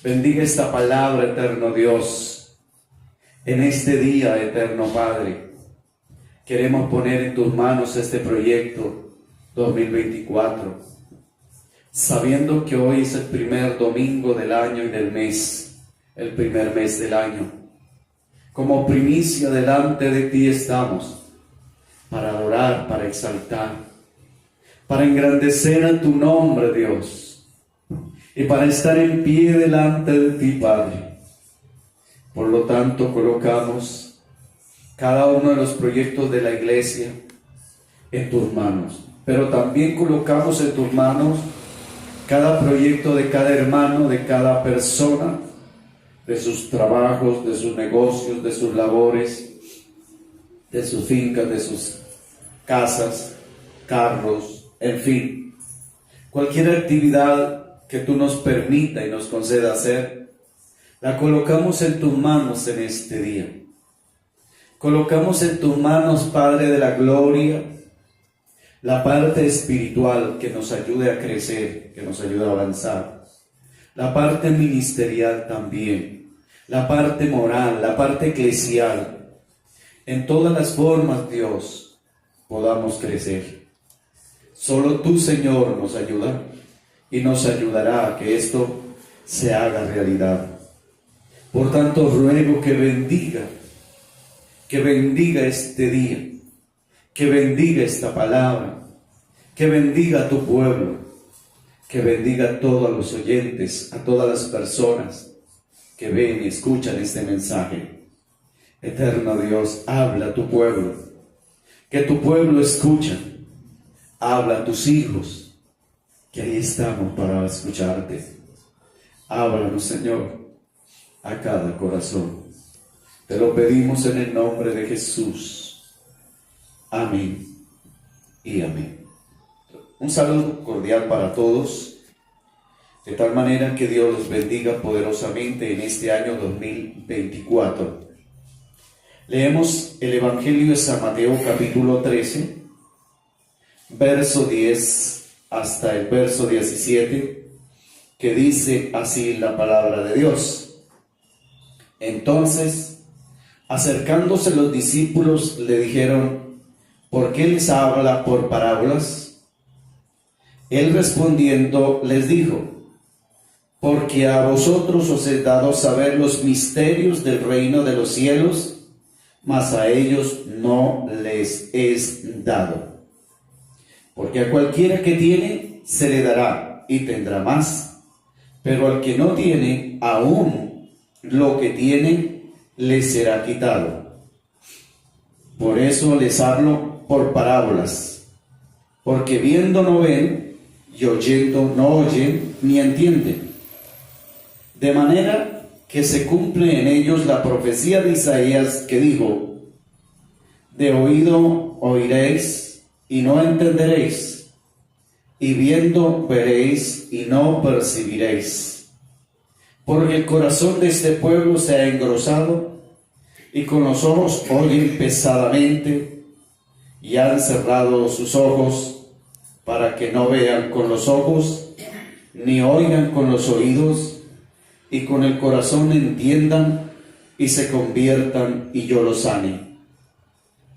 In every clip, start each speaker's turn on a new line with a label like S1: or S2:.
S1: Bendiga esta palabra, eterno Dios. En este día, eterno Padre, queremos poner en tus manos este proyecto 2024, sabiendo que hoy es el primer domingo del año y del mes, el primer mes del año. Como primicia delante de ti estamos, para adorar, para exaltar, para engrandecer a tu nombre, Dios, y para estar en pie delante de ti, Padre. Por lo tanto, colocamos cada uno de los proyectos de la iglesia en tus manos, pero también colocamos en tus manos cada proyecto de cada hermano, de cada persona, de sus trabajos, de sus negocios, de sus labores, de sus fincas, de sus casas, carros, en fin, cualquier actividad que tú nos permita y nos conceda hacer, la colocamos en tus manos en este día. Colocamos en tus manos, Padre de la gloria, la parte espiritual que nos ayude a crecer, que nos ayude a avanzar, la parte ministerial también, la parte moral, la parte eclesial. En todas las formas, Dios, podamos crecer. Solo tú, Señor, nos ayuda y nos ayudará a que esto se haga realidad. Por tanto, ruego que bendiga este día, que bendiga esta palabra, que bendiga a tu pueblo, que bendiga a todos los oyentes, a todas las personas que ven y escuchan este mensaje. Eterno Dios, habla a tu pueblo, que tu pueblo escucha, habla a tus hijos, que ahí estamos para escucharte. Háblanos, Señor, a cada corazón. Te lo pedimos en el nombre de Jesús. Amén y amén. Un saludo cordial para todos, de tal manera que Dios los bendiga poderosamente en este año 2024. Leemos el Evangelio de San Mateo capítulo 13, verso 10 hasta el verso 17, que dice así la palabra de Dios. Entonces, acercándose los discípulos, le dijeron: ¿por qué les habla por parábolas? Él respondiendo les dijo: porque a vosotros os he dado saber los misterios del reino de los cielos, mas a ellos no les es dado. Porque a cualquiera que tiene, se le dará y tendrá más, pero al que no tiene, aún lo que tiene, le será quitado. Por eso les hablo por parábolas, porque viendo no ven, y oyendo no oyen, ni entienden. De manera que se cumple en ellos la profecía de Isaías que dijo: de oído oiréis y no entenderéis, y viendo veréis y no percibiréis. Porque el corazón de este pueblo se ha engrosado, y con los ojos oyen pesadamente, y han cerrado sus ojos, para que no vean con los ojos, ni oigan con los oídos, y con el corazón entiendan, y se conviertan, y yo los sane.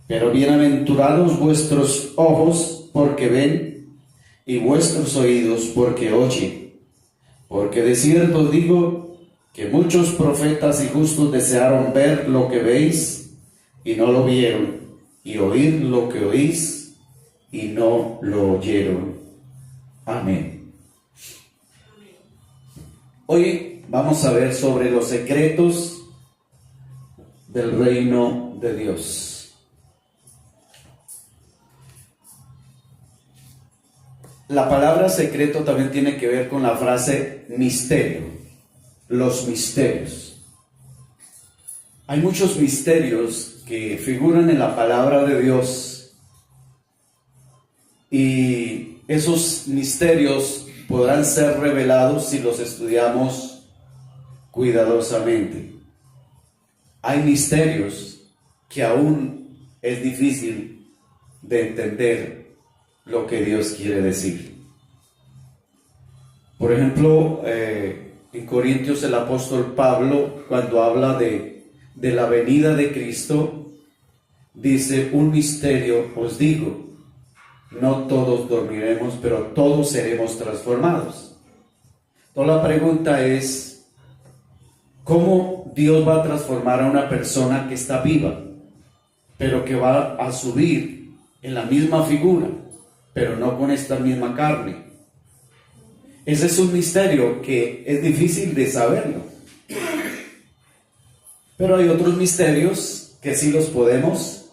S1: Pero bienaventurados vuestros ojos, porque ven, y vuestros oídos, porque oyen. Porque de cierto os digo que muchos profetas y justos desearon ver lo que veis, y no lo vieron, y oír lo que oís, y no lo oyeron. Amén. Hoy vamos a ver sobre los secretos del reino de Dios. La palabra secreto también tiene que ver con la frase misterio, los misterios. Hay muchos misterios que figuran en la palabra de Dios, y esos misterios podrán ser revelados si los estudiamos cuidadosamente. Hay misterios que aún es difícil de entender lo que Dios quiere decir. Por ejemplo, En Corintios el apóstol Pablo, cuando habla de la venida de Cristo, dice: un misterio os digo, no todos dormiremos, pero todos seremos transformados. Entonces la pregunta es, ¿cómo Dios va a transformar a una persona que está viva, pero que va a subir en la misma figura, pero no con esta misma carne? Ese es un misterio que es difícil de saberlo. Pero hay otros misterios que sí los podemos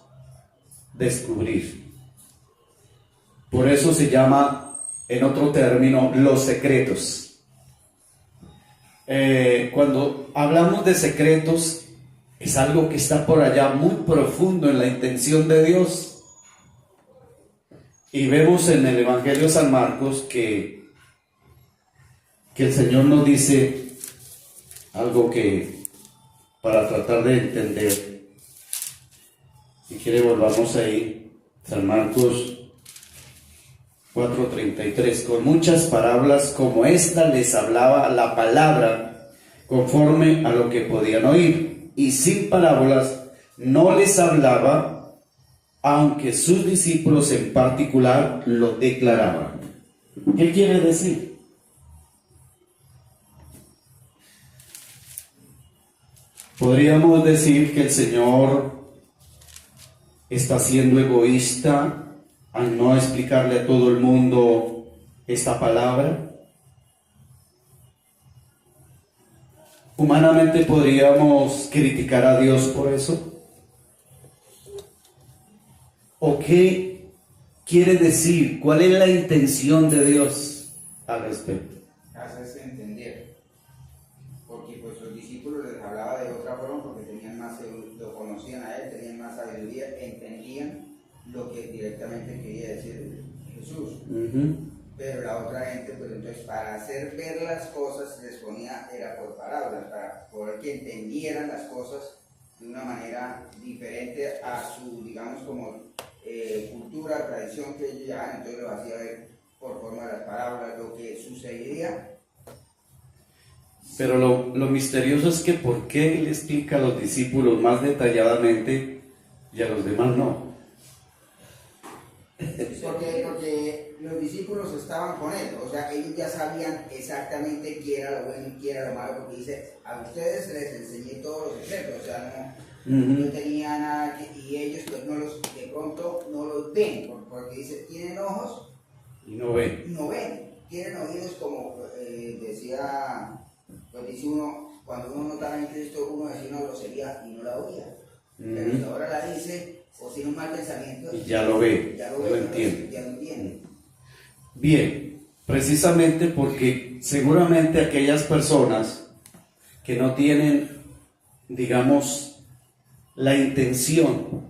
S1: descubrir. Por eso se llama, en otro término, los secretos. Cuando hablamos de secretos, es algo que está por allá muy profundo en la intención de Dios. Y vemos en el Evangelio de San Marcos que el Señor nos dice algo que, para tratar de entender, si quiere volvamos ahí, San Marcos 4:33, con muchas parábolas como esta les hablaba la palabra conforme a lo que podían oír, y sin parábolas no les hablaba, aunque sus discípulos en particular lo declaraban. ¿Qué quiere decir? Podríamos decir que el Señor está siendo egoísta al no explicarle a todo el mundo esta palabra. Humanamente podríamos criticar a Dios por eso. ¿O qué quiere decir? ¿Cuál es la intención de Dios al respecto?
S2: Hacerse entender, porque pues los discípulos les hablaba de otra forma porque tenían más, lo conocían a él, tenían más sabiduría, entendían lo que directamente quería decir Jesús. Pero la otra gente, pues entonces para hacer ver las cosas les ponía, era por parábolas, para poder que entendieran las cosas de una manera diferente a su, digamos, como cultura, tradición que ellos llevaban. Entonces lo hacía ver por forma de las parábolas lo que sucedería.
S1: Pero lo misterioso es que ¿por qué le explica a los discípulos más detalladamente y a los demás no?
S2: Porque los discípulos estaban con él, o sea, ellos ya sabían exactamente qué era lo bueno y qué era lo malo, porque dice, a ustedes les enseñé todos los secretos, o sea, no tenía nada y ellos pues de pronto no los ven, porque dice, tienen ojos
S1: y no ven.
S2: No ven, tienen oídos como decía, pues dice uno, cuando uno notaba en Cristo, uno decía una grosería y no la oía, pero si ahora la dice, o tiene un mal pensamiento,
S1: y ya lo ve,
S2: ya
S1: lo entiende.
S2: Ya lo entiende.
S1: Bien, precisamente porque seguramente aquellas personas que no tienen, digamos, la intención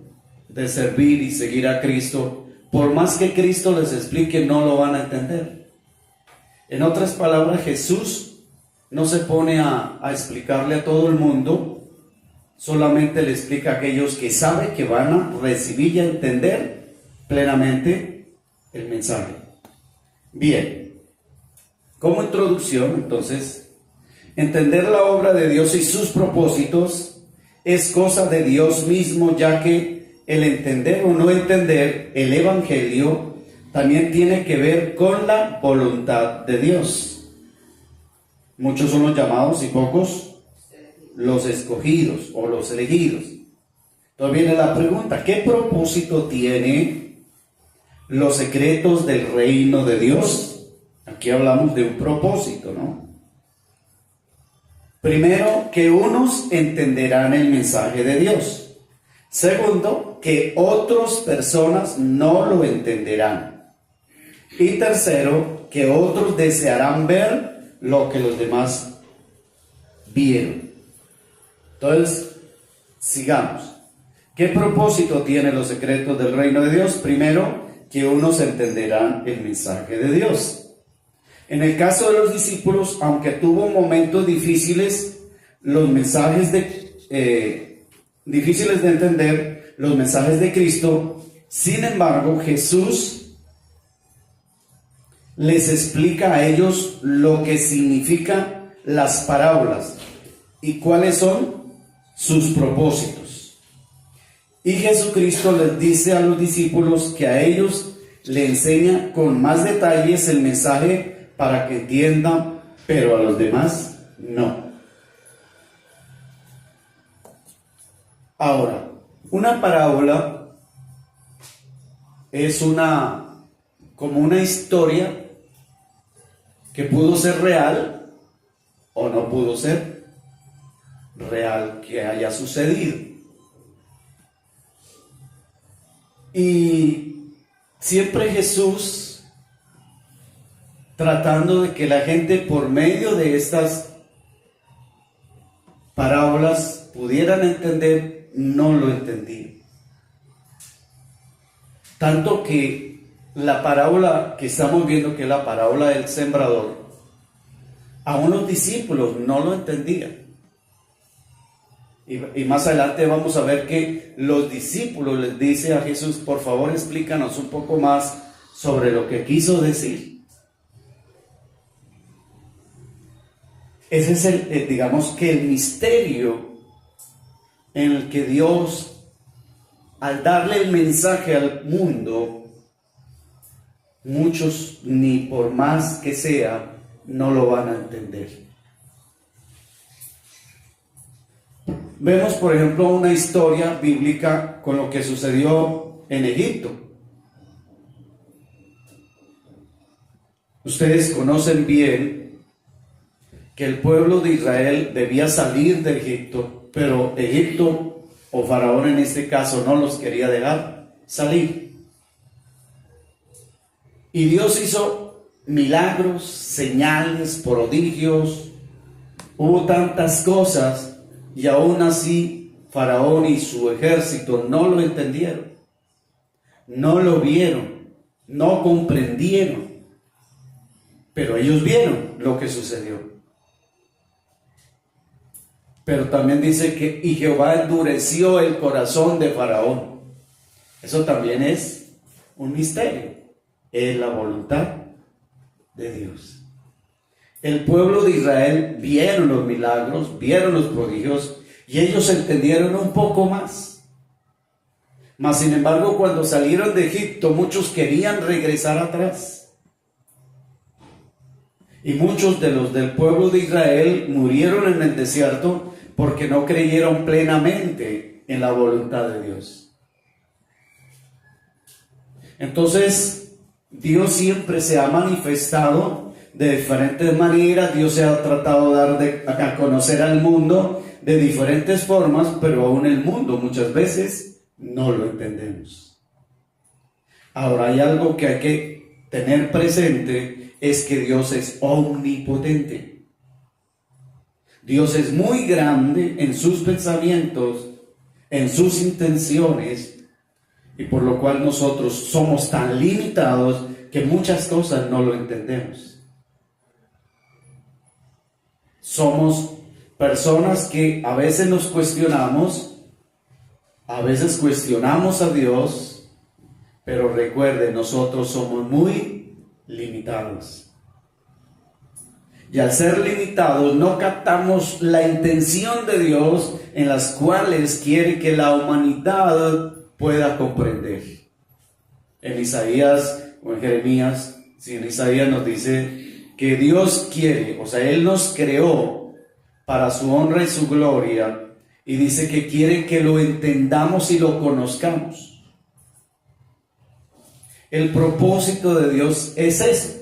S1: de servir y seguir a Cristo, por más que Cristo les explique, no lo van a entender. En otras palabras, Jesús no se pone a explicarle a todo el mundo, solamente le explica a aquellos que saben que van a recibir y a entender plenamente el mensaje. Bien, como introducción, entonces, entender la obra de Dios y sus propósitos es cosa de Dios mismo, ya que el entender o no entender el Evangelio también tiene que ver con la voluntad de Dios. Muchos son los llamados y pocos los escogidos o los elegidos. Entonces viene la pregunta, ¿qué propósito tiene los secretos del reino de Dios? Aquí hablamos de un propósito, ¿no? Primero, que unos entenderán el mensaje de Dios. Segundo, que otras personas no lo entenderán. Y tercero, que otros desearán ver lo que los demás vieron. Entonces, sigamos. ¿Qué propósito tienen los secretos del reino de Dios? Primero, que unos entenderán el mensaje de Dios. En el caso de los discípulos, aunque tuvo momentos difíciles, difíciles de entender los mensajes de Cristo, sin embargo, Jesús les explica a ellos lo que significa las parábolas y cuáles son sus propósitos. Y Jesucristo les dice a los discípulos que a ellos le enseña con más detalles el mensaje para que entiendan, pero a los demás no. Ahora, una parábola es como una historia que pudo ser real o no pudo ser real, que haya sucedido. Y siempre Jesús tratando de que la gente por medio de estas parábolas pudieran entender, no lo entendía. Tanto que la parábola que estamos viendo, que es la parábola del sembrador, a unos discípulos no lo entendían. Y más adelante vamos a ver que los discípulos les dice a Jesús: por favor, explícanos un poco más sobre lo que quiso decir. Ese es digamos que el misterio en el que Dios, al darle el mensaje al mundo, muchos, ni por más que sea, no lo van a entender. Vemos, por ejemplo, una historia bíblica con lo que sucedió en Egipto. Ustedes conocen bien que el pueblo de Israel debía salir de Egipto, pero Egipto, o Faraón en este caso, no los quería dejar salir. Y Dios hizo milagros, señales, prodigios, hubo tantas cosas. Y aún así, Faraón y su ejército no lo entendieron, no lo vieron, no comprendieron, pero ellos vieron lo que sucedió. Pero también dice que y Jehová endureció el corazón de Faraón. Eso también es un misterio, es la voluntad de Dios. El pueblo de Israel vieron los milagros, vieron los prodigios y ellos entendieron un poco más. Mas sin embargo, cuando salieron de Egipto, muchos querían regresar atrás. Y muchos de los del pueblo de Israel murieron en el desierto porque no creyeron plenamente en la voluntad de Dios. Entonces, Dios siempre se ha manifestado de diferentes maneras. Dios se ha tratado de dar a conocer al mundo de diferentes formas, pero aún el mundo muchas veces no lo entendemos. Ahora, hay algo que hay que tener presente, es que Dios es omnipotente. Dios es muy grande en sus pensamientos, en sus intenciones, y por lo cual nosotros somos tan limitados que muchas cosas no lo entendemos. Somos personas que a veces nos cuestionamos, a veces cuestionamos a Dios, pero recuerden, nosotros somos muy limitados. Y al ser limitados no captamos la intención de Dios en las cuales quiere que la humanidad pueda comprender. En Isaías o en Jeremías, si en Isaías nos dice que Dios quiere, o sea, Él nos creó para su honra y su gloria, y dice que quiere que lo entendamos y lo conozcamos. El propósito de Dios es eso.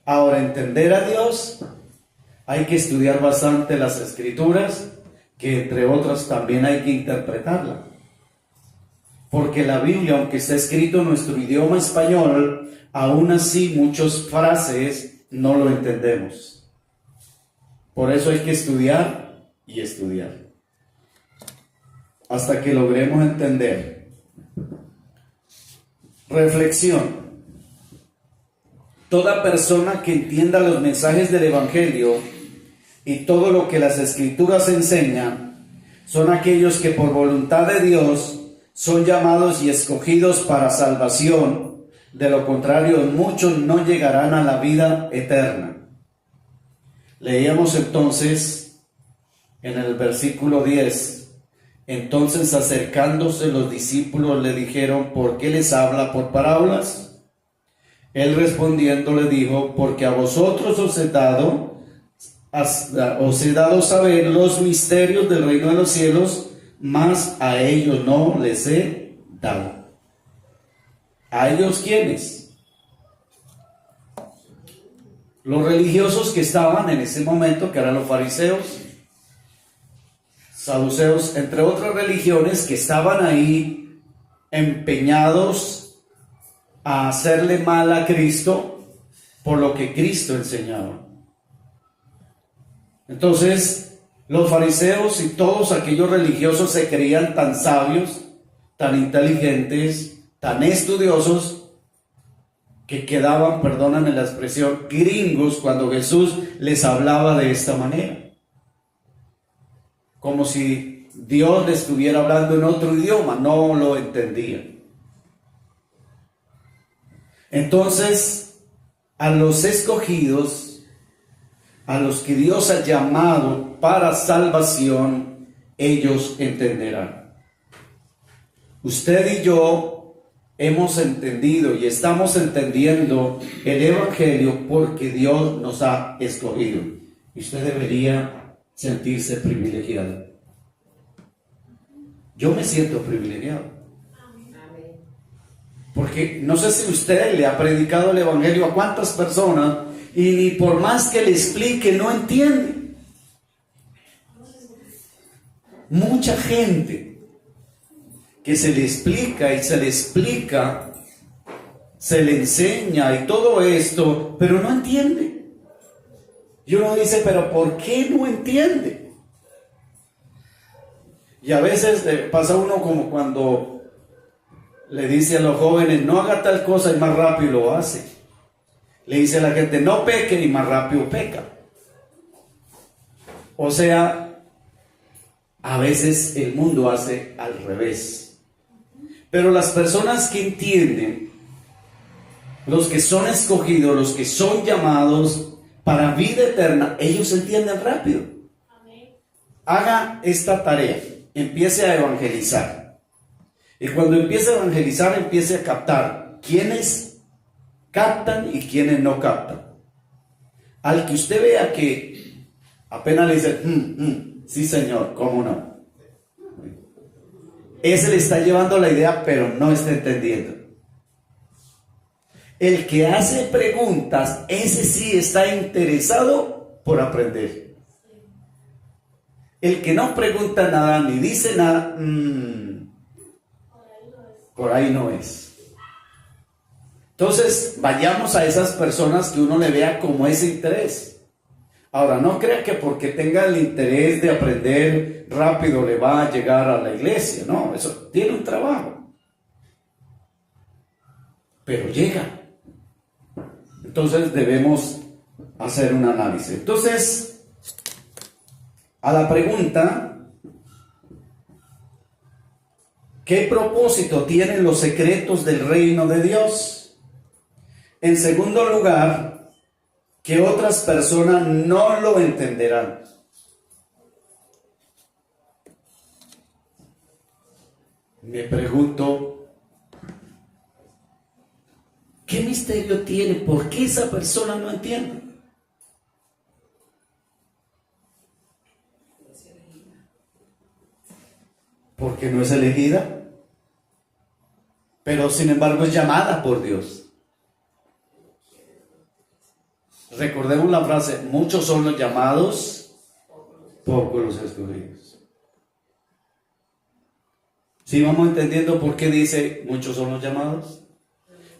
S1: Ahora, entender a Dios, hay que estudiar bastante las Escrituras, que entre otras también hay que interpretarla. Porque la Biblia, aunque está escrito en nuestro idioma español, aún así muchas frases no lo entendemos. Por eso hay que estudiar y estudiar hasta que logremos entender. Reflexión. Toda persona que entienda los mensajes del Evangelio y todo lo que las Escrituras enseñan son aquellos que por voluntad de Dios son llamados y escogidos para salvación. De lo contrario, muchos no llegarán a la vida eterna. Leíamos entonces en el versículo 10. Entonces acercándose los discípulos le dijeron: ¿por qué les habla por parábolas? Él respondiendo le dijo: porque a vosotros os he dado saber los misterios del reino de los cielos, mas a ellos no les he dado. ¿A ellos quiénes? Los religiosos que estaban en ese momento, que eran los fariseos, saduceos, entre otras religiones que estaban ahí empeñados a hacerle mal a Cristo por lo que Cristo enseñaba. Entonces, los fariseos y todos aquellos religiosos se creían tan sabios, tan inteligentes, tan estudiosos, que quedaban, perdónenme la expresión, gringos cuando Jesús les hablaba de esta manera. Como si Dios le estuviera hablando en otro idioma, no lo entendían. Entonces, a los escogidos, a los que Dios ha llamado para salvación, ellos entenderán. Usted y yo hemos entendido y estamos entendiendo el Evangelio porque Dios nos ha escogido. Y usted debería sentirse privilegiado. Yo me siento privilegiado. Porque no sé si usted le ha predicado el Evangelio a cuántas personas y por más que le explique no entiende. Mucha gente que se le explica y se le explica, se le enseña y todo esto, pero no entiende. Y uno dice, pero ¿por qué no entiende? Y a veces pasa uno como cuando le dice a los jóvenes: no haga tal cosa, y más rápido lo hace. Le dice a la gente: no peque, y más rápido peca. O sea, a veces el mundo hace al revés. Pero las personas que entienden, los que son escogidos, los que son llamados para vida eterna, ellos entienden rápido. Amén. Haga esta tarea, empiece a evangelizar. Y cuando empiece a evangelizar, empiece a captar quiénes captan y quiénes no captan. Al que usted vea que apenas le dice, sí señor, ¿cómo no? Ese le está llevando la idea, pero no está entendiendo. El que hace preguntas, ese sí está interesado por aprender. El que no pregunta nada ni dice nada, por ahí no es. Entonces, vayamos a esas personas que uno le vea como ese interés. Ahora, no crea que porque tenga el interés de aprender rápido le va a llegar a la iglesia. No, eso tiene un trabajo. Pero llega. Entonces debemos hacer un análisis. Entonces, a la pregunta, ¿qué propósito tienen los secretos del reino de Dios? En segundo lugar, que otras personas no lo entenderán. Me pregunto, ¿qué misterio tiene? ¿Por qué esa persona no entiende? Porque no es elegida, pero sin embargo es llamada por Dios. Recordemos la frase: muchos son los llamados, pocos los escogidos. ¿Sí vamos entendiendo por qué dice muchos son los llamados?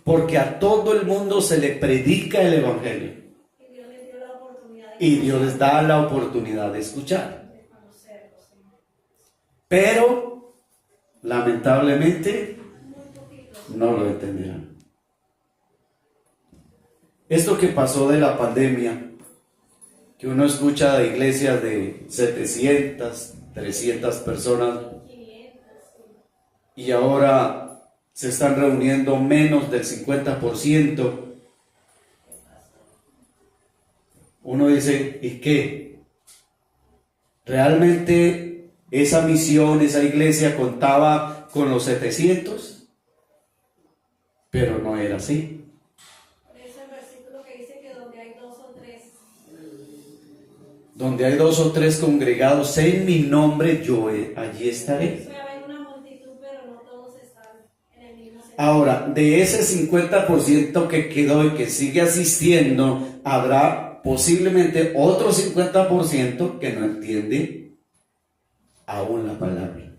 S1: Porque a todo el mundo se le predica el Evangelio. Y Dios les da la oportunidad de escuchar. Pero, lamentablemente, no lo entenderán. Esto que pasó de la pandemia, que uno escucha de iglesias de 700, 300 personas, y ahora se están reuniendo menos del 50%. Uno dice, ¿y qué? ¿Realmente esa misión, esa iglesia contaba con los 700? Pero no era así.
S3: Es el versículo que dice que donde hay dos o tres.
S1: Donde hay 2 o 3 congregados en mi nombre, yo allí estaré.
S3: Puede haber una multitud, pero no todos están en el mismo sentido.
S1: Ahora, de ese 50% que quedó y que sigue asistiendo, habrá posiblemente otro 50% que no entiende aún la palabra.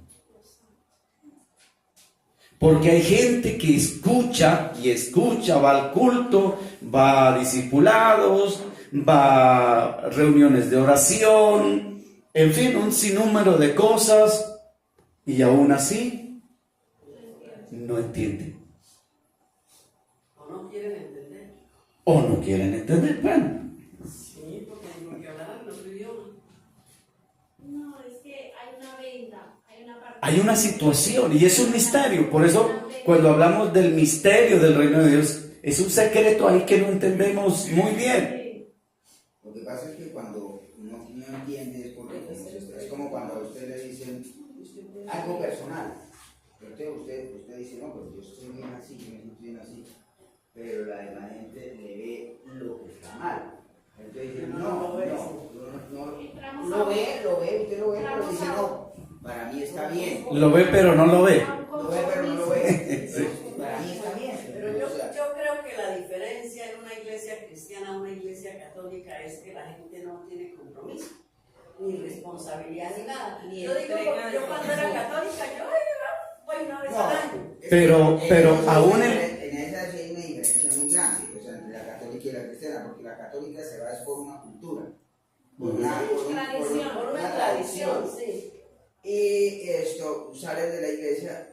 S1: Porque hay gente que escucha y escucha, va al culto, va a discipulados, va a reuniones de oración, en fin, un sinnúmero de cosas, y aún así no entiende.
S4: O no quieren entender.
S1: O no quieren entender. Bueno,
S4: Sí, porque hay que hablar en otro idioma.
S3: No, es que hay una venda, hay una parte.
S1: hay una situación y es un misterio. Por eso, cuando hablamos del misterio del reino de Dios, es un secreto ahí que no entendemos muy bien.
S2: Lo que pasa es que cuando uno no entiende es porque es como cuando a usted le dicen algo personal. Entonces usted dice, no, pues yo estoy bien así, yo estoy bien así. Pero la demás gente le ve lo que está mal. Entonces dice, no, lo ve, usted lo ve, pero dice, no, para mí está bien.
S1: Lo ve pero no lo ve.
S2: Lo ve, pero no lo ve. Para mí está bien.
S4: Pero yo creo que la diferencia en una iglesia cristiana a una iglesia católica es que la gente no tiene compromiso, ni responsabilidad, ni nada. Yo digo, porque yo cuando era católica, yo voy una vez al año.
S1: Pero aún
S2: en esa sí hay una diferencia muy grande, o sea, entre la católica y la cristiana, porque la católica se va es por una cultura, por una tradición,
S4: sí.
S2: Y esto, sales de la iglesia,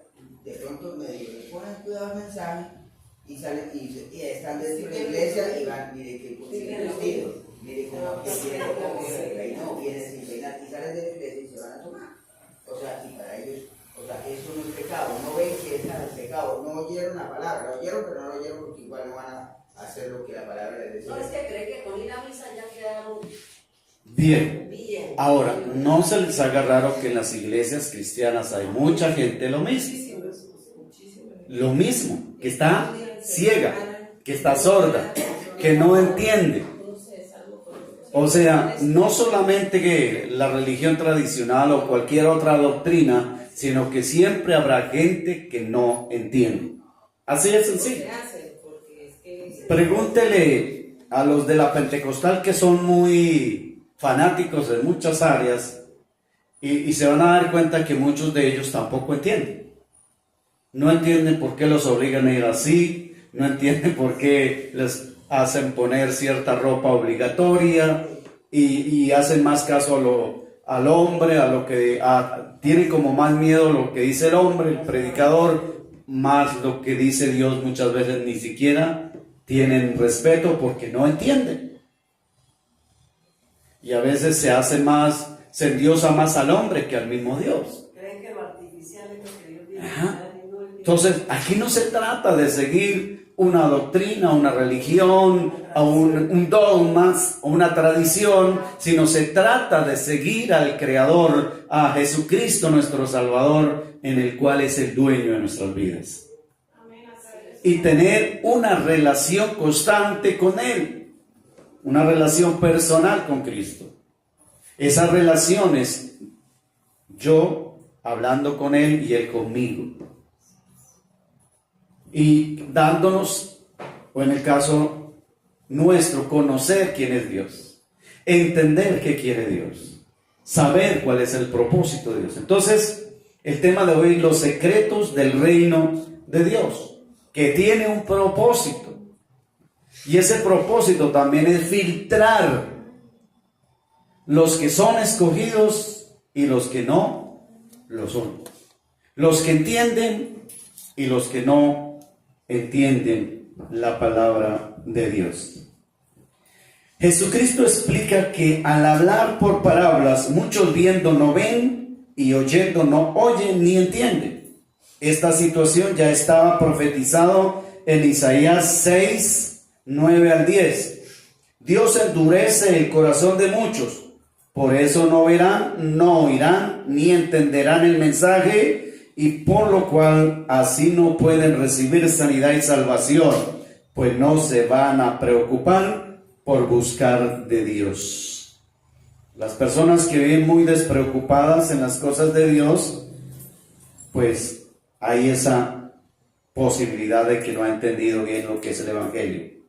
S2: de pronto medio le ponen cuidado al mensaje y salen y están dentro de la iglesia y van, mire que siguen vestidos, mire cómo que tienen como se peinó, vienen sin peinar y salen de la iglesia y se van a tomar. O sea, y para ellos, o sea, eso no es pecado, no ven que es pecado, no oyeron la palabra, la oyeron, pero no la oyeron porque igual no van a hacer lo que la palabra les decía.
S4: No, es que cree que con ir a misa ya quedaron
S1: bien.
S4: bien.
S1: Ahora, no se les haga raro que en las iglesias cristianas hay mucha gente lo mismo. Lo mismo, que está ciega, que está sorda, que no entiende. O sea, no solamente que la religión tradicional o cualquier otra doctrina, sino que siempre habrá gente que no entiende. Así de sencillo. Pregúntele a los de la Pentecostal que son muy fanáticos en muchas áreas y se van a dar cuenta que muchos de ellos tampoco entienden. No entienden por qué los obligan a ir así, no entienden por qué les hacen poner cierta ropa obligatoria y hacen más caso al hombre, a lo que tienen como más miedo lo que dice el hombre, el predicador, más lo que dice Dios. Muchas veces ni siquiera tienen respeto porque no entienden. Y a veces se endiosa más al hombre que al mismo Dios.
S4: Creen que lo artificial es lo que Dios dice.
S1: Ajá. Entonces, aquí no se trata de seguir una doctrina, una religión, o un dogma, o una tradición, sino se trata de seguir al Creador, a Jesucristo nuestro Salvador, en el cual es el dueño de nuestras vidas. Y tener una relación constante con Él, una relación personal con Cristo. Esa relación es yo hablando con Él y Él conmigo. Y dándonos, o en el caso nuestro, conocer quién es Dios, entender qué quiere Dios, saber cuál es el propósito de Dios. Entonces, el tema de hoy, los secretos del reino de Dios, que tiene un propósito. Y ese propósito también es filtrar los que son escogidos y los que no lo son. Los que entienden y los que no entienden la palabra de Dios. Jesucristo explica que al hablar por parábolas, muchos viendo no ven y oyendo no oyen ni entienden. Esta situación ya estaba profetizado en Isaías 6, 9 al 10. Dios endurece el corazón de muchos. Por eso no verán, no oirán, ni entenderán el mensaje, y por lo cual así no pueden recibir sanidad y salvación, pues no se van a preocupar por buscar de Dios. Las personas que viven muy despreocupadas en las cosas de Dios, pues hay esa posibilidad de que no ha entendido bien lo que es el Evangelio.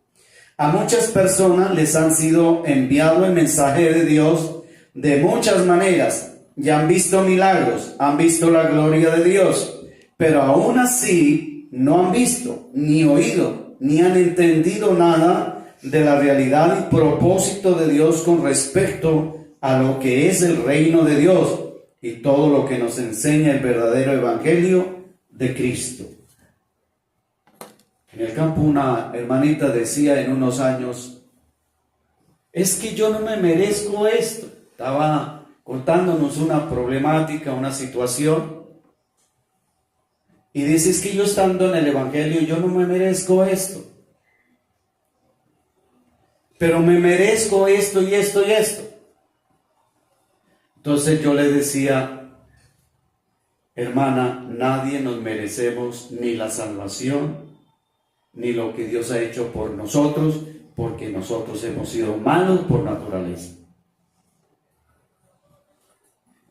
S1: A muchas personas les han sido enviado el mensaje de Dios de muchas maneras, y han visto milagros, han visto la gloria de Dios, pero aún así no han visto, ni oído, ni han entendido nada de la realidad y propósito de Dios con respecto a lo que es el reino de Dios y todo lo que nos enseña el verdadero evangelio de Cristo. En el campo una hermanita decía en unos años, es que yo no me merezco esto. Estaba contándonos una problemática, una situación, y dice, es que yo estando en el evangelio, yo no me merezco esto, pero me merezco esto y esto y esto. Entonces yo le decía, hermana, nadie nos merecemos ni la salvación, ni lo que Dios ha hecho por nosotros, porque nosotros hemos sido malos por naturaleza.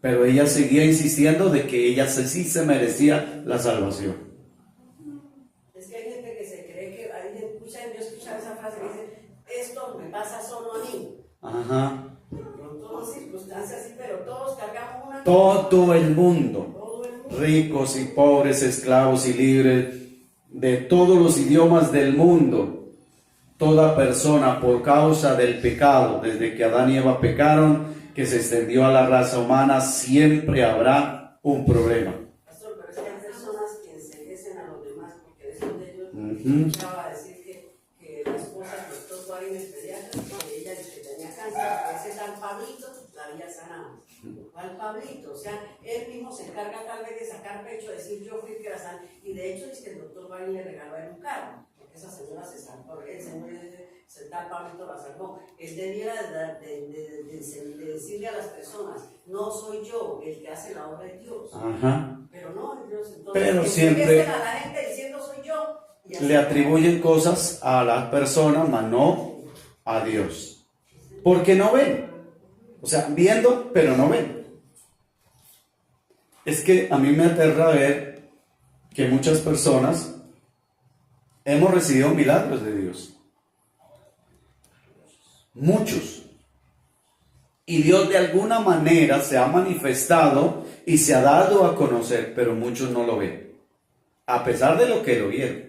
S1: Pero ella seguía insistiendo de que ella sí se merecía la salvación.
S4: Es que hay gente que se cree que, yo escuchaba esa frase que dice, esto me pasa solo a mí.
S1: Ajá.
S4: En todas circunstancias, sí, pero todos cargamos una...
S1: Todo el mundo, ricos y pobres, esclavos y libres, de todos los idiomas del mundo, toda persona por causa del pecado, desde que Adán y Eva pecaron, que se extendió a la raza humana, siempre habrá un problema.
S4: Pastor, pero es que hay personas que enseguecen a los demás, porque después de ellos escuchaba decir que la esposa del doctor Guarín pediatra, que ella que tenía cáncer, que ese tal Pablito la había sanado. ¿Cuál Pablito? O sea, él mismo se encarga tal vez de sacar pecho, decir yo fui que la sané, y de hecho dice que el doctor Guarín le regaló a él un carro, porque esa señora se salvó, el señor ese tal Pablito la salvó. Él debiera de decirle a las personas, no soy yo el que hace la obra de Dios.
S1: Ajá.
S4: Pero no, Dios, entonces,
S1: pero siempre
S4: a la gente diciendo soy yo.
S1: Le atribuyen cosas a las personas, mas no a Dios. Porque no ven. O sea, viendo, pero no ven. Es que a mí me aterra ver que muchas personas hemos recibido milagros de Dios. Muchos. Y Dios de alguna manera se ha manifestado y se ha dado a conocer, pero muchos no lo ven, a pesar de lo que lo vieron.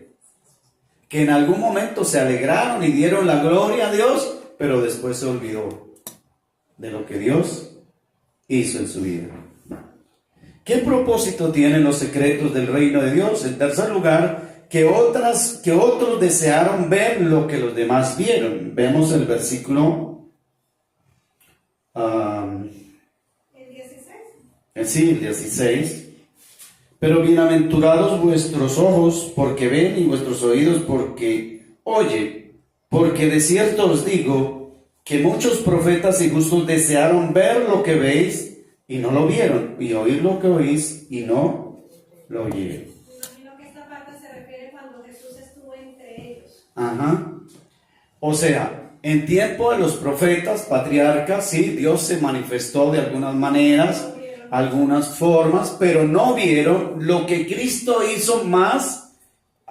S1: Que en algún momento se alegraron y dieron la gloria a Dios, pero después se olvidó de lo que Dios hizo en su vida. ¿Qué propósito tienen los secretos del reino de Dios? En tercer lugar, que otros desearon ver lo que los demás vieron. Vemos el versículo
S3: ¿El 16?
S1: Sí, el 16. Pero bienaventurados vuestros ojos porque ven y vuestros oídos porque oyen, porque de cierto os digo que muchos profetas y justos desearon ver lo que veis y no lo vieron, y oír lo que oís y no lo oyeron.
S3: Me imagino que esta parte se refiere cuando Jesús estuvo entre ellos.
S1: Ajá. O sea, en tiempo de los profetas, patriarcas, sí, Dios se manifestó de algunas maneras, algunas formas, pero no vieron lo que Cristo hizo más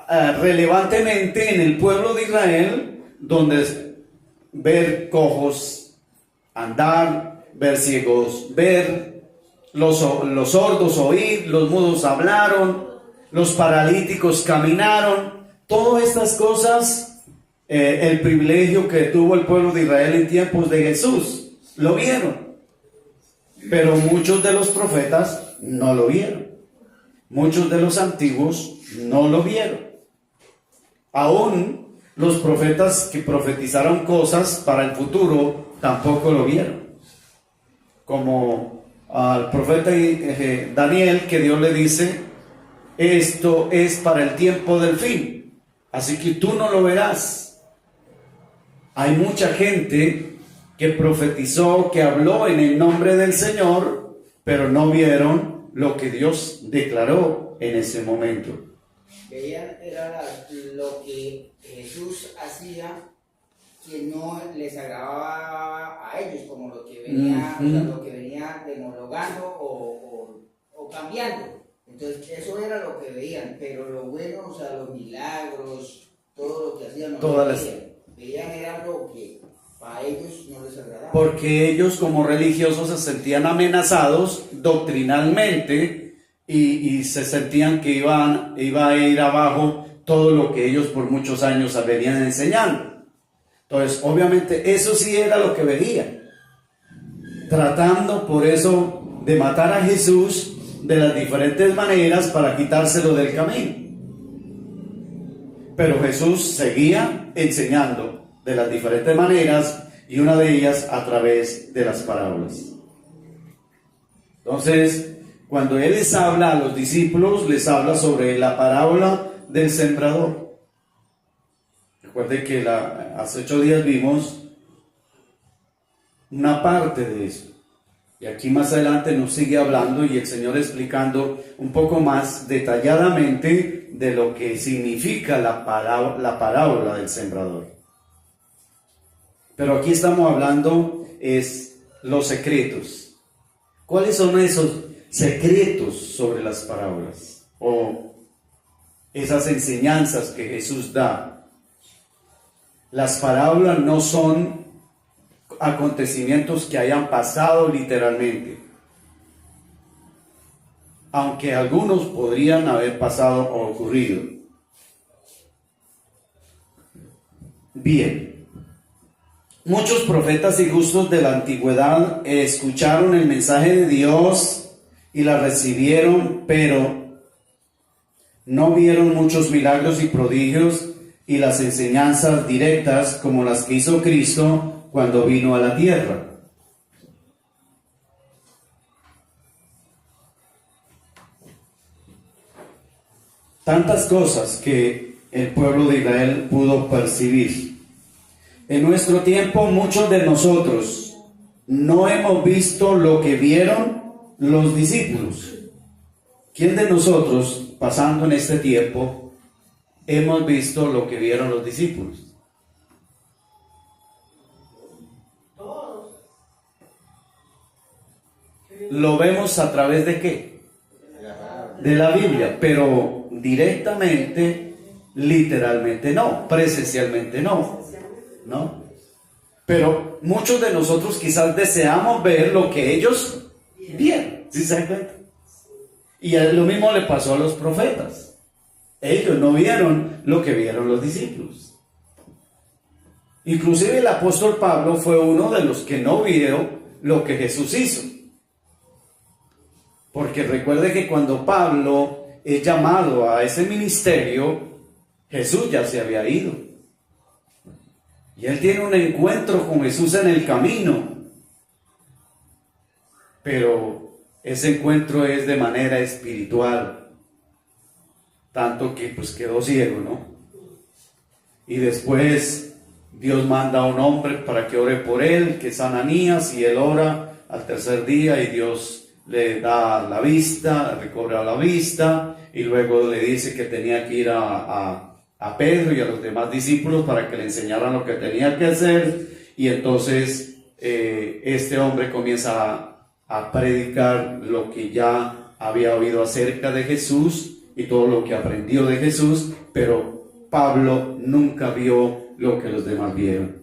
S1: relevantemente en el pueblo de Israel, donde ver cojos andar, ver ciegos ver, los sordos oír, los mudos hablaron, los paralíticos caminaron. Todas estas cosas, el privilegio que tuvo el pueblo de Israel en tiempos de Jesús, lo vieron. Pero muchos de los profetas no lo vieron. Muchos de los antiguos no lo vieron. Aún los profetas que profetizaron cosas para el futuro tampoco lo vieron. Como al profeta Daniel, que Dios le dice, esto es para el tiempo del fin, así que tú no lo verás. hay mucha gente que profetizó, que habló en el nombre del Señor, pero no vieron lo que Dios declaró en ese momento.
S2: Veían era lo que Jesús hacía que no les agradaba a ellos, como lo que venía, o sea, lo que venía demologando o cambiando. Entonces eso era lo que veían, pero lo bueno, o sea, los milagros, todo lo que hacían, no lo veían. Veían era lo que para ellos no les agradaba.
S1: Porque ellos como religiosos se sentían amenazados doctrinalmente y se sentían que iba a ir abajo todo lo que ellos por muchos años venían enseñando. Entonces, obviamente, eso sí era lo que veían, tratando por eso de matar a Jesús de las diferentes maneras para quitárselo del camino. Pero Jesús seguía enseñando de las diferentes maneras y una de ellas a través de las parábolas. Entonces, cuando Él les habla a los discípulos, les habla sobre la parábola del sembrador. Recuerden que hace 8 días vimos una parte de eso. Y aquí más adelante nos sigue hablando y el Señor explicando un poco más detalladamente de lo que significa la parábola del sembrador. Pero aquí estamos hablando es los secretos. ¿Cuáles son esos secretos sobre las parábolas? O esas enseñanzas que Jesús da. Las parábolas no son acontecimientos que hayan pasado literalmente, aunque algunos podrían haber pasado o ocurrido. Bien, muchos profetas y justos de la antigüedad escucharon el mensaje de Dios y la recibieron, pero no vieron muchos milagros y prodigios y las enseñanzas directas como las que hizo Cristo cuando vino a la tierra. Tantas cosas que el pueblo de Israel pudo percibir. En nuestro tiempo, muchos de nosotros no hemos visto lo que vieron los discípulos. ¿Quién de nosotros, pasando en este tiempo, hemos visto lo que vieron los discípulos? Lo vemos a través de ¿qué? De la Biblia, pero directamente, literalmente no, presencialmente no, ¿no? Pero muchos de nosotros quizás deseamos ver lo que ellos vieron, ¿sí se dan cuenta? Y lo mismo le pasó a los profetas. Ellos no vieron lo que vieron los discípulos. Inclusive el apóstol Pablo fue uno de los que no vio lo que Jesús hizo. Porque recuerde que cuando Pablo es llamado a ese ministerio, Jesús ya se había ido. Y él tiene un encuentro con Jesús en el camino. Pero ese encuentro es de manera espiritual. Tanto que pues quedó ciego, ¿no? Y después Dios manda a un hombre para que ore por él, que es Ananías, y él ora al tercer día y Dios le da la vista, recobra la vista, y luego le dice que tenía que ir a Pedro y a los demás discípulos para que le enseñaran lo que tenía que hacer, y entonces este hombre comienza a predicar lo que ya había oído acerca de Jesús y todo lo que aprendió de Jesús, pero Pablo nunca vio lo que los demás vieron.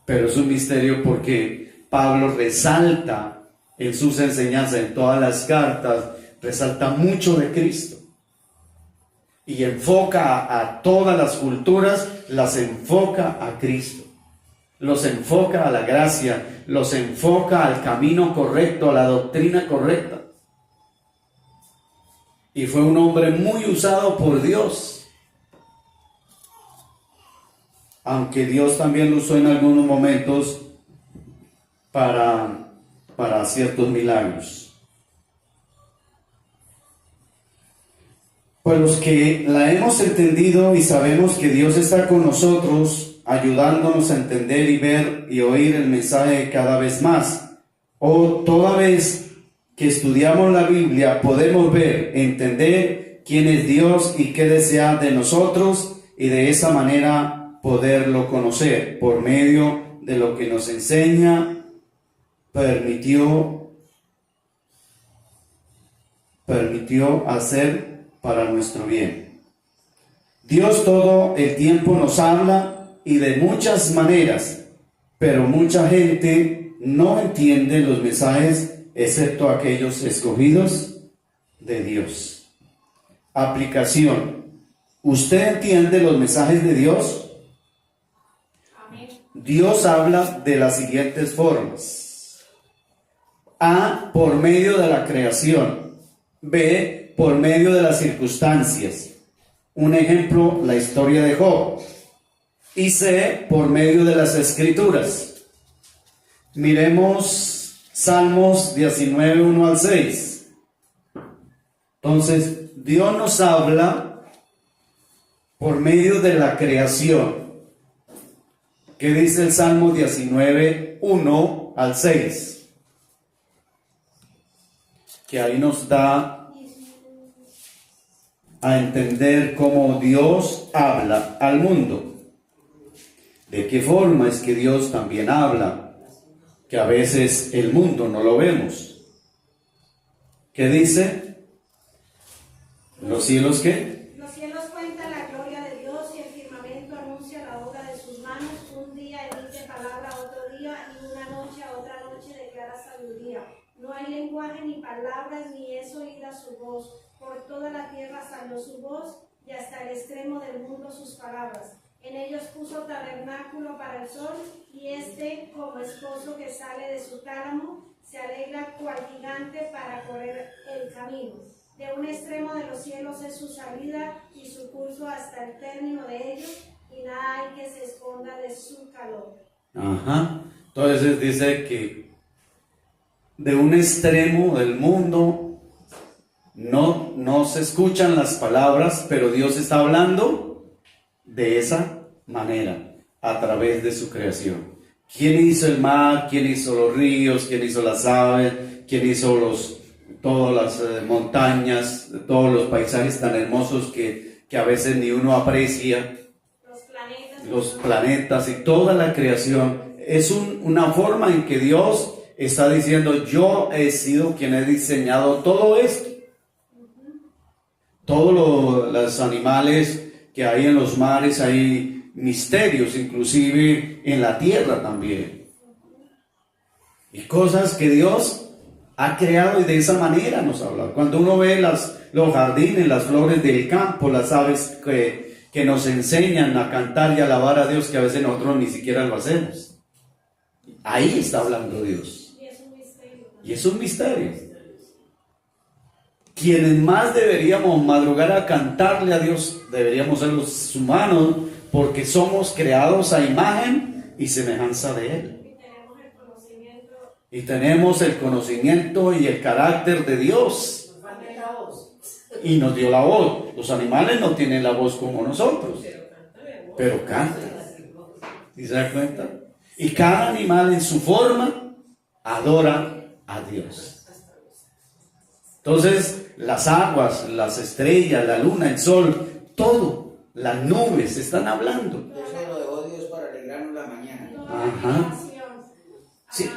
S1: Pero es un misterio porque Pablo resalta en sus enseñanzas, en todas las cartas, resalta mucho de Cristo. Y enfoca a todas las culturas, las enfoca a Cristo. Los enfoca a la gracia, los enfoca al camino correcto, a la doctrina correcta. Y fue un hombre muy usado por Dios. Aunque Dios también lo usó en algunos momentos para ciertos milagros. Pues los que la hemos entendido y sabemos que Dios está con nosotros, ayudándonos a entender y ver y oír el mensaje cada vez más. O toda vez que estudiamos la Biblia podemos ver, entender quién es Dios y qué desea de nosotros, y de esa manera poderlo conocer por medio de lo que nos enseña, permitió hacer para nuestro bien. Dios todo el tiempo nos habla y de muchas maneras, pero mucha gente no entiende los mensajes excepto aquellos escogidos de Dios. Aplicación. ¿Usted entiende los mensajes de Dios?
S3: Amén.
S1: Dios habla de las siguientes formas. A, por medio de la creación. B, por medio de las circunstancias. Un ejemplo, la historia de Job. Y C, por medio de las escrituras. Miremos Salmos 19, 1 al 6. Entonces, Dios nos habla por medio de la creación. ¿Qué dice el Salmo 19, 1 al 6? Que ahí nos da a entender cómo Dios habla al mundo. ¿De qué forma es que Dios también habla? Que a veces el mundo no lo vemos. ¿Qué dice? ¿Los cielos qué?
S3: Los cielos cuentan la gloria de Dios y el firmamento anuncia la obra de sus manos. Un día emite palabra a otro día y una noche a otra noche declara sabiduría. No hay lenguaje ni palabras ni es oída su voz. Por toda la tierra salió su voz y hasta el extremo del mundo sus palabras. En ellos puso tabernáculo para el sol y este, como esposo que sale de su tálamo, se alegra cual gigante para correr el camino. De un extremo de los cielos es su salida y su curso hasta el término de ellos, y nada hay que se esconda de su calor.
S1: Ajá. Entonces dice que de un extremo del mundo no se escuchan las palabras, pero Dios está hablando de esa manera, a través de su creación. ¿Quién hizo el mar? ¿Quién hizo los ríos? ¿Quién hizo las aves? ¿Quién hizo todas las montañas, todos los paisajes tan hermosos que a veces ni uno aprecia? Los planetas y toda la creación. Es una forma en que Dios está diciendo: yo he sido quien he diseñado todo esto. Todos los animales que hay en los mares, hay misterios, inclusive en la tierra también. Y cosas que Dios ha creado y de esa manera nos habla. Cuando uno ve los jardines, las flores del campo, las aves que nos enseñan a cantar y alabar a Dios, que a veces nosotros ni siquiera lo hacemos. Ahí está hablando Dios. Y es un misterio. Quienes más deberíamos madrugar a cantarle a Dios, deberíamos ser los humanos, porque somos creados a imagen y semejanza de Él. Y tenemos el conocimiento y el carácter de Dios. Y nos dio la voz. Los animales no tienen la voz como nosotros, pero cantan. ¿Y se da cuenta? Y cada animal en su forma adora a Dios. Entonces, las aguas, las estrellas, la luna, el sol, todo, las nubes están hablando.
S2: Eso lo dejó Dios para alegrarnos la mañana.
S1: Ajá. Sí.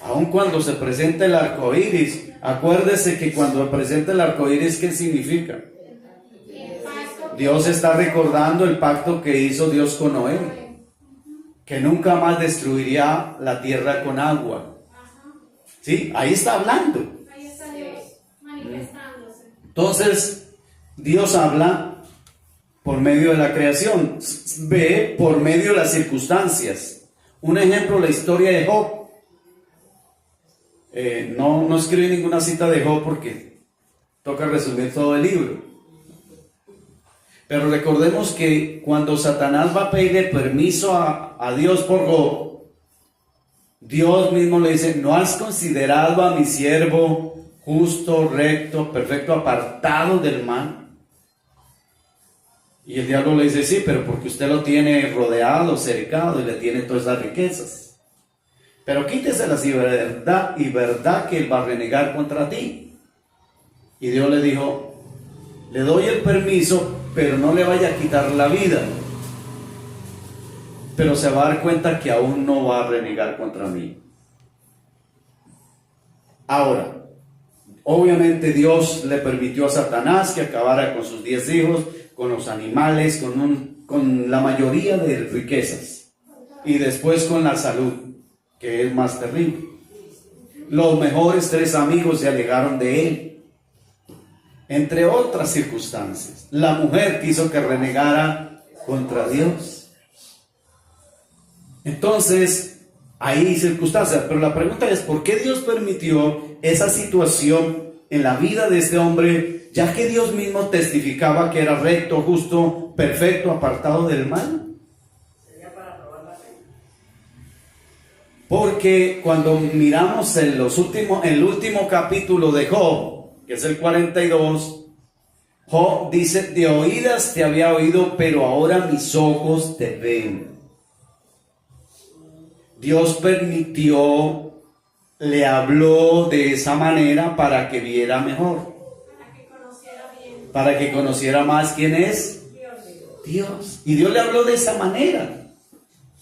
S1: Aun cuando se presenta el arco iris, acuérdese que cuando se presenta el arco iris, ¿qué significa? Dios está recordando el pacto que hizo Dios con Noé, que nunca más destruiría la tierra con agua. ¿Sí? Ahí está hablando.
S3: Ahí está Dios manifestándose.
S1: Entonces, Dios habla por medio de la creación. Ve por medio de las circunstancias. Un ejemplo, la historia de Job. No escribí ninguna cita de Job porque toca resumir todo el libro. Pero recordemos que cuando Satanás va a pedirle permiso a Dios por Job, Dios mismo le dice: ¿no has considerado a mi siervo justo, recto, perfecto, apartado del mal. Y el diablo le dice, sí, pero porque usted lo tiene rodeado, cercado y le tiene todas las riquezas. Pero quíteselas y verdad que él va a renegar contra ti. Y Dios le dijo, le doy el permiso, pero no le vaya a quitar la vida. Pero se va a dar cuenta que aún no va a renegar contra mí. Ahora, obviamente Dios le permitió a Satanás que acabara con sus 10 hijos, con los animales, con la mayoría de riquezas. Y después con la salud, que es más terrible. Los mejores 3 amigos se alejaron de él. Entre otras circunstancias, la mujer quiso que renegara contra Dios. Entonces, hay circunstancias, pero la pregunta es, ¿por qué Dios permitió esa situación en la vida de este hombre, ya que Dios mismo testificaba que era recto, justo, perfecto, apartado del mal?
S4: Sería para probar la fe.
S1: Porque cuando miramos el último capítulo de Job, que es el 42, Job dice, de oídas te había oído, pero ahora mis ojos te ven. Dios permitió, le habló de esa manera para que viera mejor.
S3: Para que conociera bien.
S1: Para que conociera más quién es Dios. Y Dios le habló de esa manera.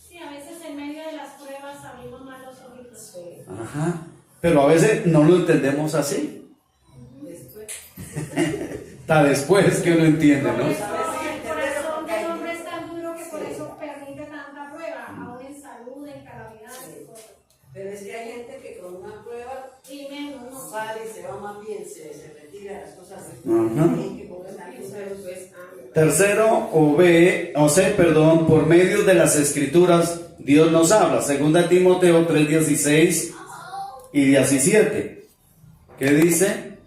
S3: Sí, a veces en medio de las pruebas abrimos más los ojitos.
S1: Ajá. Pero a veces no lo entendemos así.
S4: Después.
S1: Hasta después que uno entiende, ¿no?
S3: El corazón del hombre es tan duro que por eso permite tanta prueba, aún en salud, en calamidades y cosas.
S4: Pero es que hay gente que con una prueba
S3: Y menos, ¿no?
S4: sale y se va más bien, se retira las cosas.
S1: Ajá.
S4: Que pongan ahí, pues,
S1: Tercero, por medio de las escrituras, Dios nos habla. Segunda Timoteo 3:16 y 17. ¿Qué dice?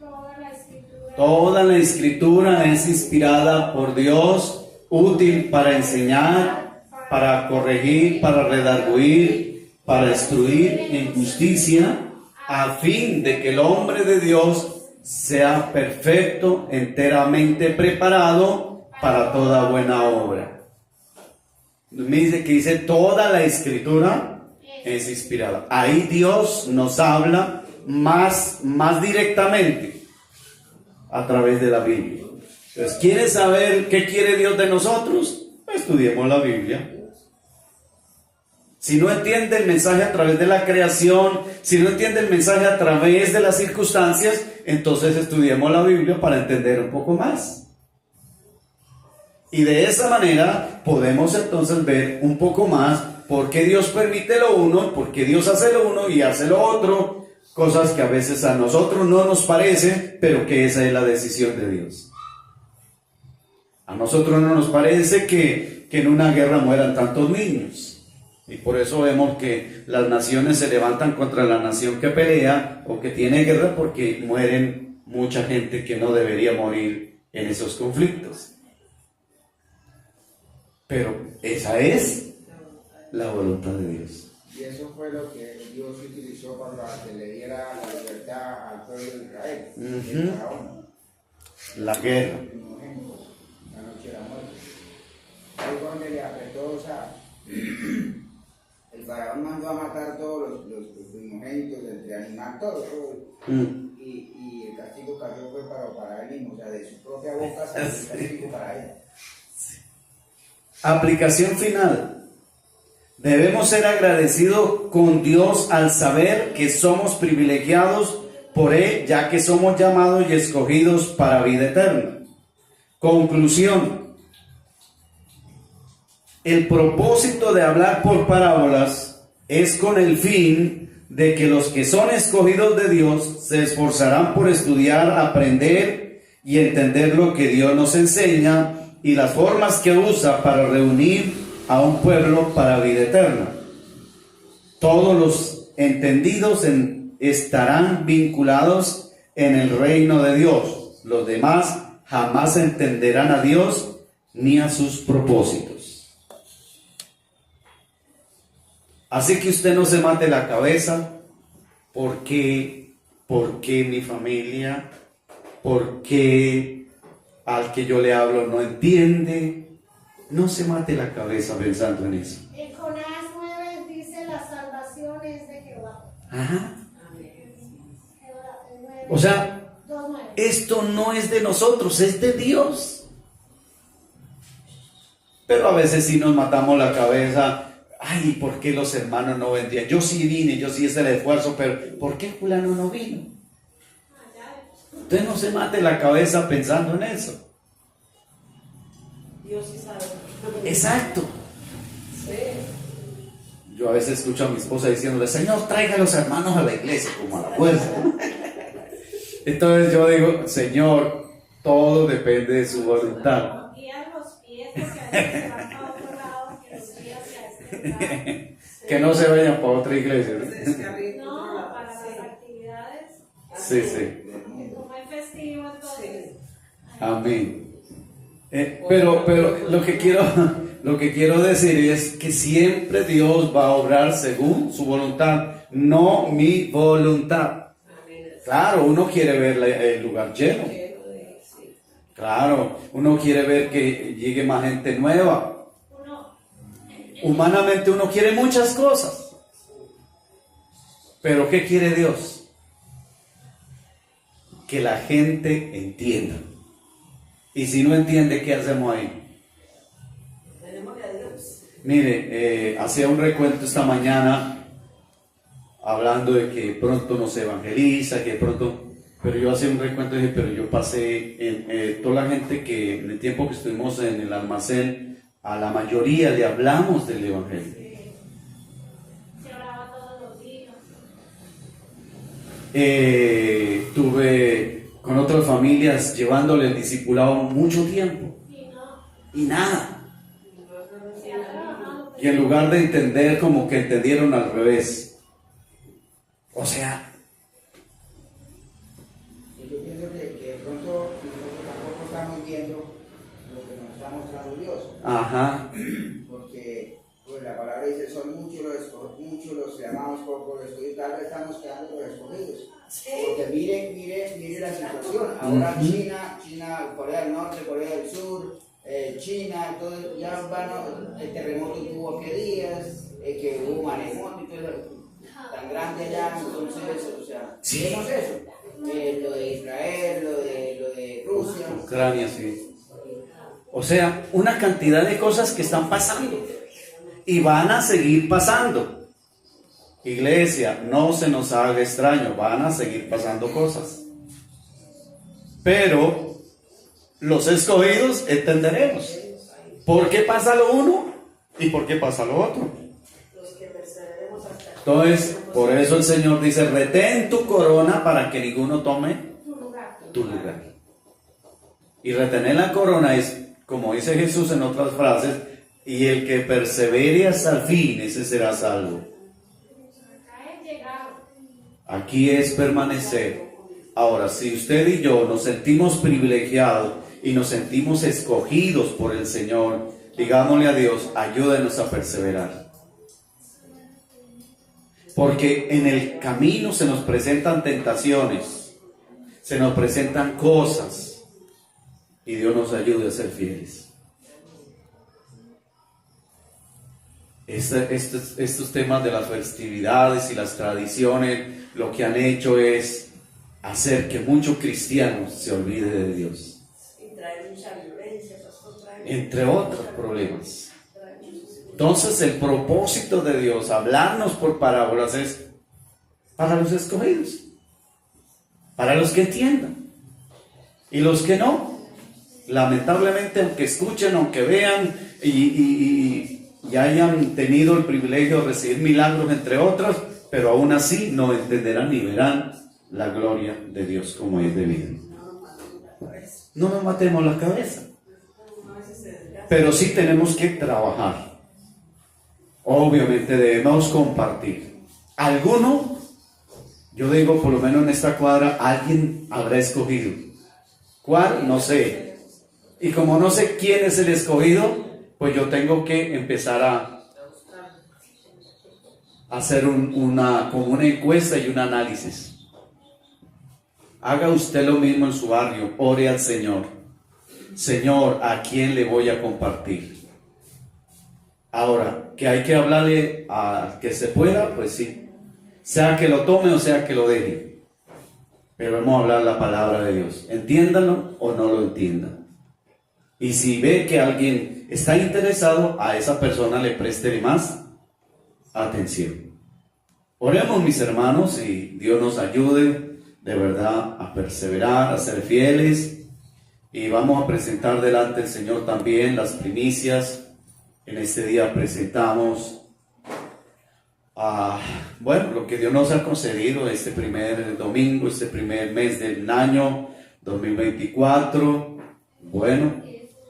S1: Toda la escritura es inspirada por Dios, útil para enseñar, para corregir, para redarguir, para instruir en justicia, a fin de que el hombre de Dios sea perfecto, enteramente preparado para toda buena obra. Me dice que dice toda la escritura es inspirada. Ahí Dios nos habla más directamente a través de la Biblia. Entonces, ¿quieres saber qué quiere Dios de nosotros? Estudiemos la Biblia. Si no entiende el mensaje a través de la creación, si no entiende el mensaje a través de las circunstancias, entonces estudiemos la Biblia para entender un poco más. Y de esa manera podemos entonces ver un poco más por qué Dios permite lo uno, por qué Dios hace lo uno y hace lo otro. Cosas que a veces a nosotros no nos parece, pero que esa es la decisión de Dios. A nosotros no nos parece que en una guerra mueran tantos niños. Y por eso vemos que las naciones se levantan contra la nación que pelea o que tiene guerra, porque mueren mucha gente que no debería morir en esos conflictos. Pero esa es la voluntad de Dios.
S2: Y eso fue lo que Dios utilizó para que le diera la libertad al pueblo de Israel. El faraón.
S1: La guerra.
S2: La noche de la muerte. Ahí fue donde le apretó, o sea, el faraón mandó a matar todos los primogénitos, entre animal, todo. Y el castigo cayó fue para él mismo, o sea, de su propia boca salió el castigo para él.
S1: Aplicación final. Debemos ser agradecidos con Dios al saber que somos privilegiados por Él, ya que somos llamados y escogidos para vida eterna. Conclusión. El propósito de hablar por parábolas es con el fin de que los que son escogidos de Dios se esforzarán por estudiar, aprender y entender lo que Dios nos enseña y las formas que usa para reunir a un pueblo para vida eterna. Todos los entendidos estarán vinculados en el reino de Dios. Los demás jamás entenderán a Dios ni a sus propósitos. Así que usted no se mate la cabeza porque ¿por qué mi familia? ¿Por qué al que yo le hablo no entiende? No se mate la cabeza pensando en eso.
S3: En Jonás 9 dice: la salvación es de Jehová.
S1: Ajá.
S3: Jehová, 9,
S1: O sea,
S3: 2:9.
S1: esto no es de nosotros, es de Dios. Pero a veces sí nos matamos la cabeza. Ay, ¿por qué los hermanos no vendrían? Yo sí vine, yo sí hice el esfuerzo, pero ¿por qué fulano no vino? Usted no se mate la cabeza pensando en eso.
S4: Dios sí sabe.
S1: Exacto.
S4: Sí.
S1: Yo a veces escucho a mi esposa diciéndole: Señor, traiga a los hermanos a la iglesia, como a la fuerza. Entonces yo digo: Señor, todo depende de su voluntad.
S3: Guía los pies, porque a veces se van para otro lado, que los guía hacia este lado.
S1: Que no se vayan para otra iglesia.
S3: No, para las actividades.
S1: Sí, sí.
S3: Como es festivo, entonces.
S1: Amén. Pero lo que quiero decir es que siempre Dios va a obrar según su voluntad, no mi voluntad. Claro, uno quiere ver el lugar lleno. Claro, uno quiere ver que llegue más gente nueva. Humanamente uno quiere muchas cosas. Pero ¿qué quiere Dios? Que la gente entienda. Y si no entiende, ¿qué hacemos ahí?
S4: Tenemos a Dios.
S1: Mire, hacía un recuento esta mañana hablando de que pronto no se evangeliza, que pronto... Pero yo hacía un recuento y dije, pero yo pasé en toda la gente que en el tiempo que estuvimos en el almacén, a la mayoría le hablamos del evangelio.
S3: Se oraba todos los días.
S1: Tuve con otras familias llevándole el discipulado mucho tiempo y nada. Y en lugar de entender, como que entendieron al revés. O sea,
S2: yo pienso que de pronto nosotros tampoco estamos viendo lo que nos está mostrando Dios.
S1: ajá,
S2: Porque pues, la palabra dice: son muchos los llamados, pocos los escogidos. Tal vez estamos quedando los escogidos. Porque mire la situación. Ahora China, Corea del Norte, Corea del Sur, China, todo, ya el terremoto que hubo aquel días, que hubo maremoto y todo eso, tan grande allá, entonces, o sea, vemos eso. Lo de Israel, lo de Rusia.
S1: Ucrania, sí. O sea, una cantidad de cosas que están pasando y van a seguir pasando. Iglesia, no se nos haga extraño, van a seguir pasando cosas. Pero los escogidos entenderemos por qué pasa lo uno y por qué pasa lo otro. Entonces, por eso el Señor dice: retén tu corona para que ninguno tome tu lugar. Y retener la corona es, como dice Jesús en otras frases, y el que persevere hasta el fin, ese será salvo. Aquí es permanecer. Ahora, si usted y yo nos sentimos privilegiados y nos sentimos escogidos por el Señor, digámosle a Dios: ayúdenos a perseverar. Porque en el camino se nos presentan tentaciones, se nos presentan cosas, y Dios nos ayude a ser fieles. Estos temas de las festividades y las tradiciones, lo que han hecho es hacer que muchos cristianos se olviden de Dios.
S4: Y traer mucha violencia,
S1: entre otros problemas. Entonces el propósito de Dios, hablarnos por parábolas, es para los escogidos, para los que entiendan. Y los que no, lamentablemente, aunque escuchen, aunque vean y hayan tenido el privilegio de recibir milagros, entre otros, pero aún así no entenderán ni verán la gloria de Dios como es debido. No nos matemos la cabeza, pero sí tenemos que trabajar. Obviamente debemos compartir. Alguno, yo digo, por lo menos en esta cuadra, alguien habrá escogido. ¿Cuál? No sé. Y como no sé quién es el escogido, pues yo tengo que empezar a hacer como una encuesta y un análisis. haga usted lo mismo en su barrio, ore al Señor. Señor, ¿a quién le voy a compartir? Ahora, que hay que hablarle a que se pueda, pues sí. Sea que lo tome o sea que lo deje. Pero vamos a hablar la palabra de Dios. Entiéndanlo o no lo entiendan. Y si ve que alguien está interesado, a esa persona le preste más atención. Oremos, mis hermanos, y Dios nos ayude de verdad a perseverar, a ser fieles. Y vamos a presentar delante del Señor también las primicias. En este día presentamos lo que Dios nos ha concedido este primer domingo, este primer mes del año 2024. Bueno,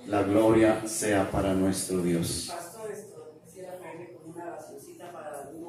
S1: la gloria sea para nuestro Dios.
S4: Pastor, esto quisiera traerle con una oracióncita para uno